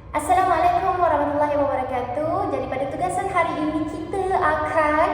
Assalamualaikum warahmatullahi wabarakatuh. Jadi pada tugasan hari ini kita akan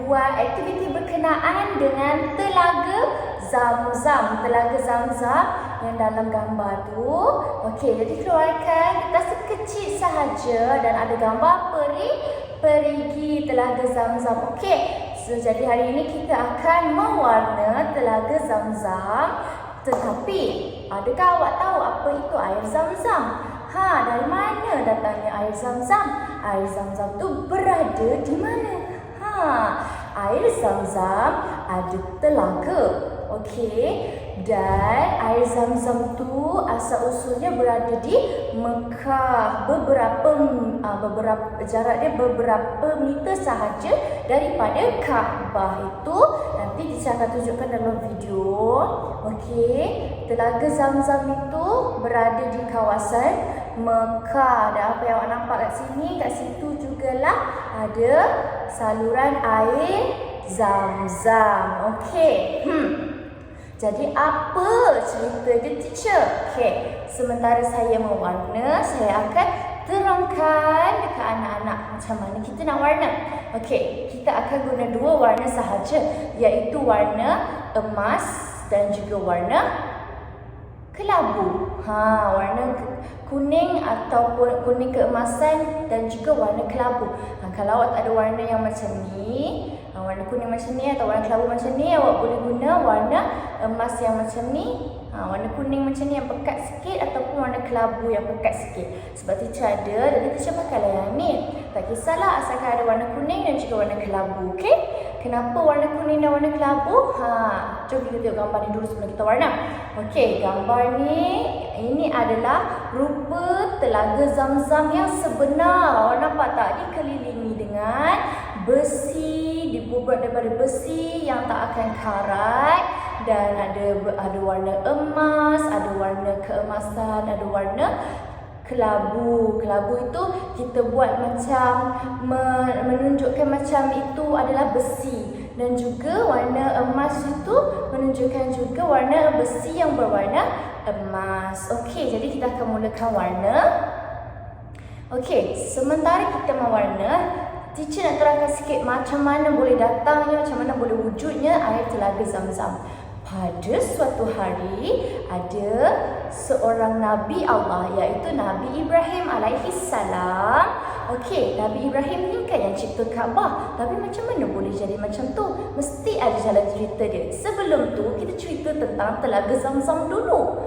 buat aktiviti berkenaan dengan Telaga Zamzam. Telaga Zamzam yang dalam gambar tu. Okey, jadi keluarkan kertas sekecil sahaja dan ada gambar perigi Telaga Zamzam. Okey. Jadi hari ini kita akan mewarna Telaga Zamzam. Tetapi adakah awak tahu apa itu air Zamzam? Dari mana datangnya air Zamzam? Air Zamzam tu berada di mana? Air Zamzam ada telaga. Okey. Dan air Zamzam tu asal usulnya berada di Mekah. Beberapa jarak dia beberapa meter sahaja daripada Kaabah itu. Nanti saya akan tunjukkan dalam video. Okey. Telaga Zamzam itu berada di kawasan Mekah. Dan apa yang awak nampak kat sini, kat situ jugalah ada saluran air Zamzam. Okey. Jadi apa cerita dia, teacher? Okey, sementara saya mewarna, saya akan terangkan dekat anak-anak macam mana kita nak warna. Okey, kita akan guna dua warna sahaja, iaitu warna emas dan juga warna kelabu. Warna kuning ataupun kuning keemasan dan juga warna kelabu. Kalau awak tak ada warna yang macam ni, warna kuning macam ni atau warna kelabu macam ni, awak boleh guna warna emas yang macam ni, warna kuning macam ni yang pekat sikit ataupun warna kelabu yang pekat sikit. Sebab teacher ada, jadi teacher pakailah yang ni. Tak kisahlah asalkan ada warna kuning dan juga warna kelabu. Okey? Kenapa warna kuning dan warna kelabu? Jom kita tengok gambar ni dulu sebelum kita warna. Okey, gambar ni ini adalah rupa Telaga Zamzam yang sebenar. Awak nampak tak? Dikelilingi dengan besi, dibuat daripada besi yang tak akan karat, dan ada warna emas, ada warna keemasan, ada warna kelabu. Kelabu itu kita buat macam menunjukkan macam itu adalah besi, dan juga warna emas itu menunjukkan juga warna besi yang berwarna emas. Okey, jadi kita akan mulakan warna. Okey, sementara kita mewarna, teacher nak terangkan sikit macam mana boleh datangnya, macam mana boleh wujudnya air Telaga Zamzam. Pada suatu hari ada seorang Nabi Allah, iaitu Nabi Ibrahim alaihi salam. Okey, Nabi Ibrahim ni kan yang cipta Kaabah. Tapi macam mana boleh jadi macam tu? Mesti ada jalan cerita dia. Sebelum tu kita cerita tentang Telaga Zamzam dulu.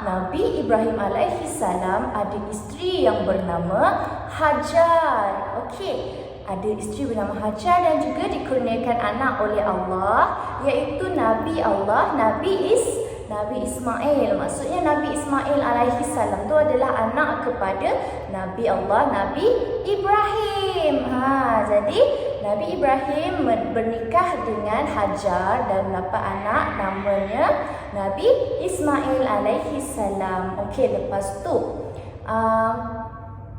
Nabi Ibrahim alaihi salam ada isteri yang bernama Hajar. Okey. Ada isteri bernama Hajar dan juga dikurniakan anak oleh Allah, iaitu Nabi Allah, Nabi Ismail. Maksudnya Nabi Ismail alaihi salam tu adalah anak kepada Nabi Allah, Nabi Ibrahim. Jadi Nabi Ibrahim bernikah dengan Hajar dan mendapat anak namanya Nabi Ismail alaihi salam. Okey, lepas tu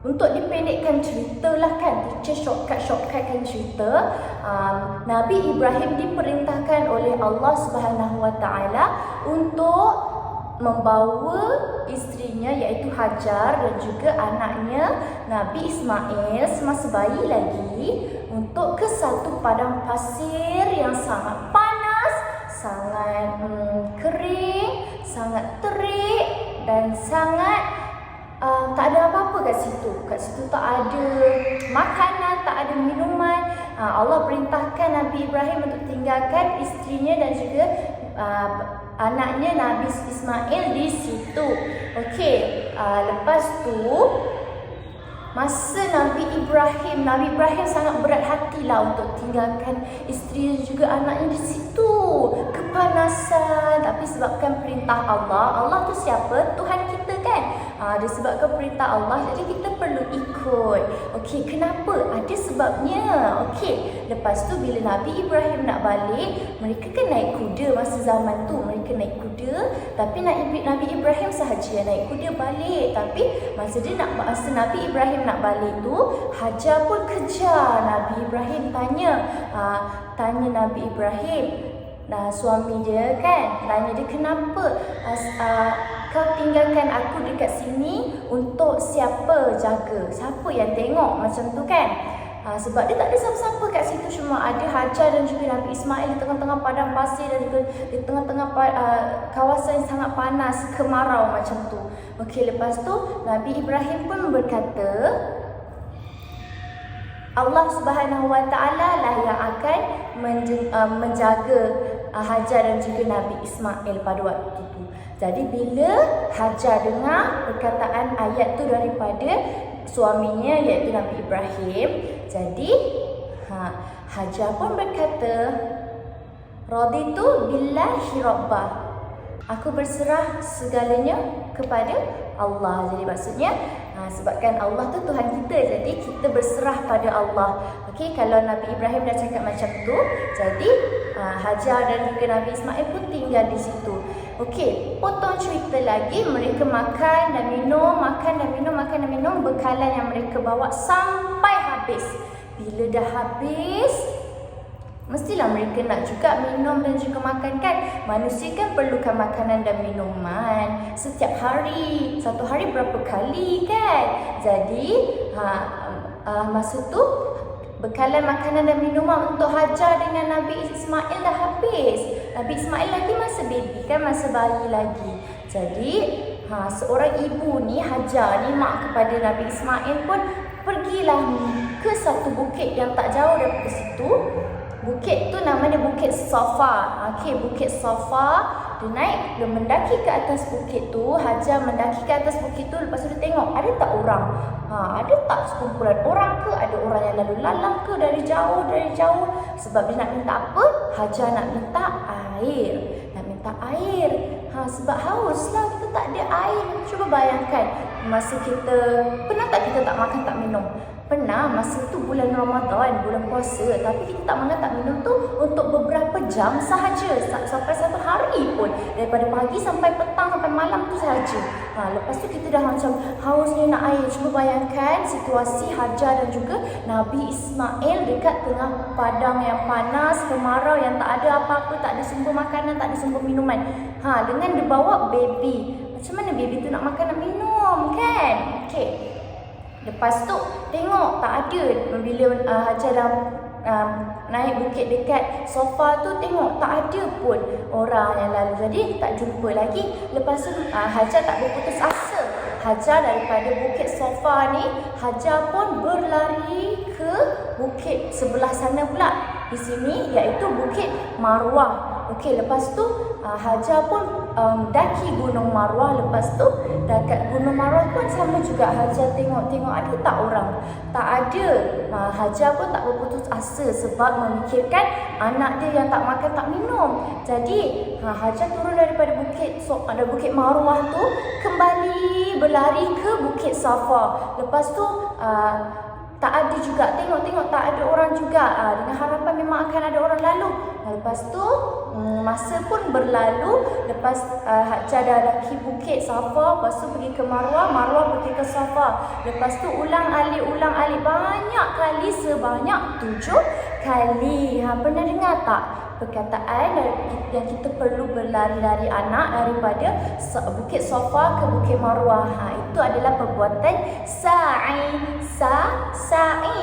untuk dipendekkan cerita lah kan, teacher shortcutkan cerita. Nabi Ibrahim diperintahkan oleh Allah Subhanahu Wa Taala untuk membawa isterinya iaitu Hajar dan juga anaknya Nabi Ismail semasa bayi lagi untuk ke satu padang pasir yang sangat panas, sangat kering, sangat terik dan sangat tak ada apa-apa kat situ. Kat situ tak ada makanan, tak ada minuman. Allah perintahkan Nabi Ibrahim untuk tinggalkan isterinya dan juga anaknya Nabi Ismail di situ. Okey, lepas tu masa Nabi Ibrahim sangat berat hatilah untuk tinggalkan isteri dan juga anaknya di situ. Kepanasan, tapi sebabkan perintah Allah tu siapa? Tuhan kita kan? Disebabkan perintah Allah, jadi kita perlu ikut. Okey, kenapa? Ada sebabnya. Okey, lepas tu bila Nabi Ibrahim nak balik, mereka kan naik kuda masa zaman tu. Mereka naik kuda, tapi Nabi Ibrahim sahaja yang naik kuda balik. Tapi masa Nabi Ibrahim nak balik tu, Hajar pun kejar Nabi Ibrahim, tanya Nabi Ibrahim. Suami dia kan tanya dia kenapa kau tinggalkan aku dekat sini untuk siapa jaga? Siapa yang tengok macam tu kan? Sebab dia tak ada siapa-siapa kat situ, cuma ada Hajar dan juga Nabi Ismail di tengah-tengah padang pasir dan juga di tengah-tengah kawasan yang sangat panas, kemarau macam tu. Okey, lepas tu Nabi Ibrahim pun berkata, Allah Subhanahu Wa Taala lah yang akan menjaga Hajar dan juga Nabi Ismail pada waktu itu. Jadi bila Hajar dengar perkataan ayat tu daripada suaminya iaitu Nabi Ibrahim, jadi Hajar pun berkata, raditu billahi rabbah, aku berserah segalanya kepada Allah. Jadi maksudnya sebabkan Allah tu Tuhan kita, jadi kita berserah pada Allah. Okey, kalau Nabi Ibrahim dah cakap macam tu, jadi Hajar dan juga Nabi Ismail pun tinggal di situ. Okey, potong cerita lagi, mereka makan dan minum, bekalan yang mereka bawa sampai habis. Bila dah habis, mestilah mereka nak juga minum dan juga makan kan. Manusia kan perlukan makanan dan minuman setiap hari. Satu hari berapa kali kan. Jadi masa tu bekalan makanan dan minuman untuk Hajar dengan Nabi Ismail dah habis. Nabi Ismail lagi masa baby kan, masa bayi lagi. Jadi seorang ibu ni, Hajar ni, mak kepada Nabi Ismail pun pergilah ke satu bukit yang tak jauh daripada situ. Bukit tu nama dia Bukit Safa. Okey, Bukit Safa. Dia naik, dia mendaki ke atas bukit tu. Hajar mendaki ke atas bukit tu. Lepas tu dia tengok ada tak orang. Ada tak sekumpulan orang ke? Ada orang yang lalu lalang ke dari jauh? Sebab dia nak minta apa? Hajar nak minta air. Sebab haus lah, kita tak ada air. Cuba bayangkan, masa kita, pernah tak kita tak makan tak minum? Pernah, masa tu bulan Ramadan, bulan puasa, tapi kita tak makan tak minum tu untuk beberapa jam sahaja, sampai satu hari pun, daripada pagi sampai petang sampai malam tu sahaja. Lepas tu kita dah macam haus ni nak air. Cuba bayangkan situasi Hajar dan juga Nabi Ismail dekat tengah padang yang panas, kemarau yang tak ada apa-apa, tak ada sumber makanan, tak ada sumber minuman. Dengan dia bawa baby, macam mana baby tu nak makan nak minum kan? Okey. Lepas tu tengok tak ada. Bila Hajar dah naik bukit dekat sofa tu, tengok tak ada pun orang yang lalu. Jadi tak jumpa lagi. Lepas tu Hajar tak berputus asa. Hajar daripada bukit sofa ni, Hajar pun berlari ke bukit sebelah sana pula. Di sini iaitu Bukit Marwah. Okey, lepas tu Hajar pun daki Gunung Marwah. Lepas tu dekat Gunung Marwah pun sama juga, Hajar tengok ada tak orang. Tak ada. Hajar pun tak berputus asa sebab memikirkan anak dia yang tak makan tak minum. Jadi Hajar turun daripada Bukit Marwah tu, kembali berlari ke Bukit Safa. Lepas tu tak ada juga, tengok tak ada orang juga, dengan harapan memang akan ada orang lalu. Lepas tu masa pun berlalu. Lepas Hajar dah daki Bukit Safa, lepas tu pergi ke Marwah pergi ke Safa. Lepas tu ulang alik banyak kali, sebanyak 7 kali. Pernah dengar tak perkataan yang kita perlu berlari-lari anak daripada Bukit Safa ke Bukit Marwah? Itu adalah perbuatan sa'i.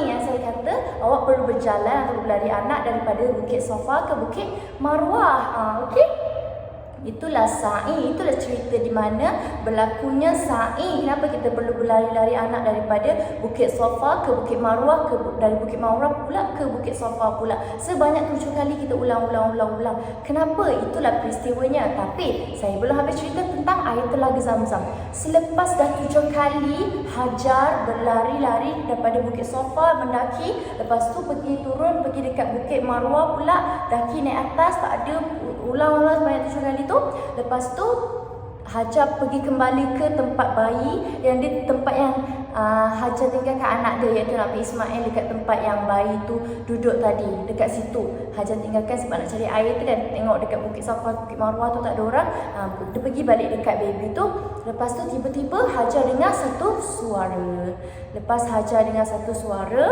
Yang saya kata awak perlu berjalan atau berlari anak daripada Bukit Safa ke Bukit Marwah. Okey? Itulah sa'i, itulah cerita di mana berlakunya sa'i. Kenapa kita perlu berlari-lari anak daripada Bukit Safa ke Bukit Marwah, dari Bukit Marwah pula ke Bukit Safa pula. Sebanyak 7 kali kita ulang. Kenapa? Itulah peristiwanya. Tapi saya belum habis cerita tentang air Telaga Zamzam. Selepas dah 7 kali Hajar berlari-lari daripada Bukit Safa, mendaki, lepas tu pergi turun, pergi dekat Bukit Marwah pula, daki naik atas, tak ada, ulang sebanyak 7 kali tu. Lepas tu Hajar pergi kembali ke tempat bayi, yang di tempat yang Hajar tinggalkan anak dia iaitu Nabi Ismail, dekat tempat yang bayi tu duduk tadi. Dekat situ Hajar tinggalkan sebab nak cari air tu kan. Tengok dekat Bukit Safa, Bukit Marwah tu tak ada orang. Dia pergi balik dekat baby tu. Lepas tu tiba-tiba Hajar dengar satu suara. Lepas Hajar dengar satu suara,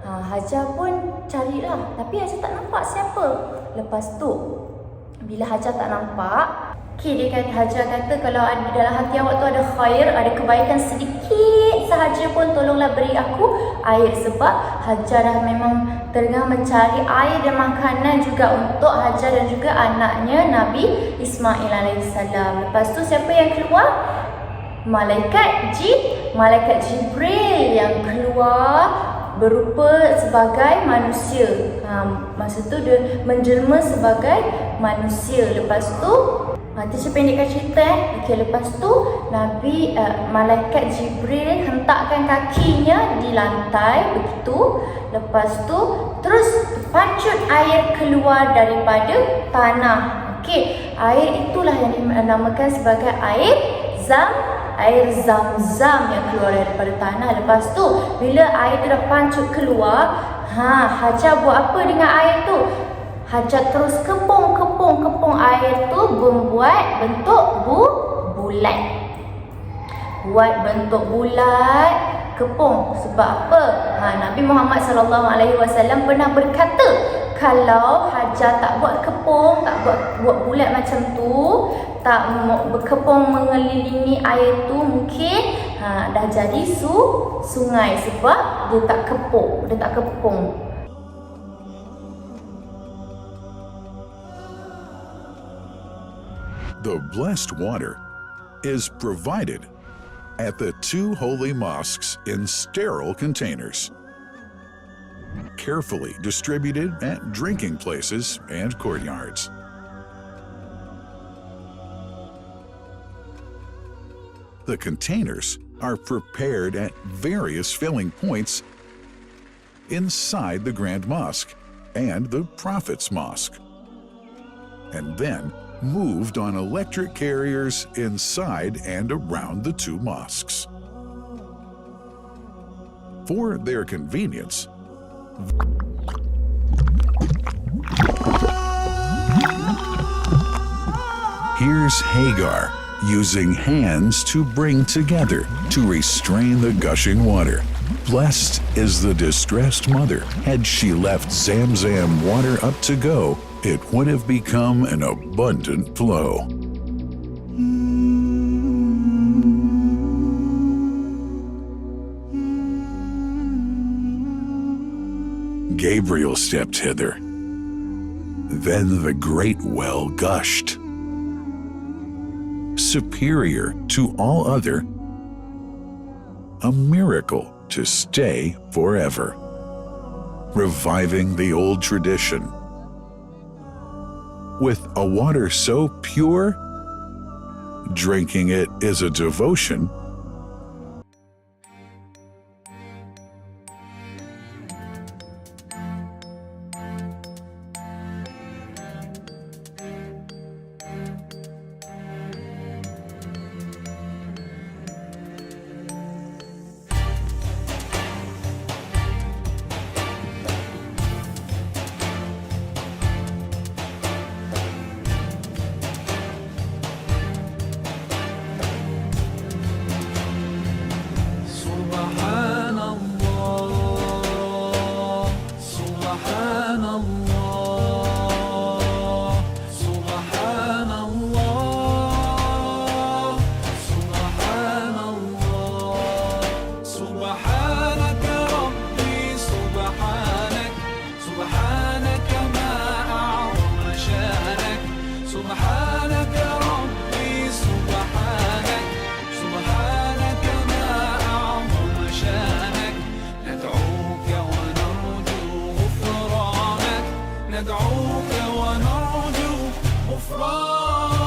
Hajar pun carilah, tapi Hajar tak nampak siapa. Lepas tu bila Hajar tak nampak, Okey, dia kata, Hajar kata kalau ada dalam hati awak tu ada khair, ada kebaikan sedikit sahaja pun, tolonglah beri aku air. Sebab Hajar dah memang tengah mencari air dan makanan juga untuk Hajar dan juga anaknya Nabi Ismail alaihissalam. Lepas tu siapa yang keluar? Malaikat Jibril yang keluar berupa sebagai manusia. Masa tu dia menjelma sebagai manusia. Lepas tu teacher pendekkan cerita Okey, lepas tu Malaikat Jibril hentakkan kakinya di lantai begitu. Lepas tu terus pancut air keluar daripada tanah. Okey, air itulah yang dinamakan sebagai air Zam-Zam yang keluar daripada tanah. Lepas tu bila air tu dah pancut keluar, Hajar buat apa dengan air tu? Hajar terus kepung air tu membuat bentuk bulat. Buat bentuk bulat, kepung. Sebab apa? Nabi Muhammad SAW pernah berkata, kalau Hajar tak buat kepung, tak buat bulat macam tu, tak berkepung mengelilingi air tu, mungkin dah jadi sungai sebab dia tak kepung. The blessed water is provided at the 2 holy mosques in sterile containers, carefully distributed at drinking places and courtyards. The containers are prepared at various filling points inside the Grand Mosque and the Prophet's Mosque, and then moved on electric carriers inside and around the 2 mosques. For their convenience, here's Hagar using hands to bring together to restrain the gushing water. Blessed is the distressed mother. Had she left Zamzam water up to go, it would have become an abundant flow. Gabriel stepped hither. Then the great well gushed. Superior to all other, a miracle to stay forever, reviving the old tradition. With a water so pure, drinking it is a devotion. ندعوك ونرجو غفرانك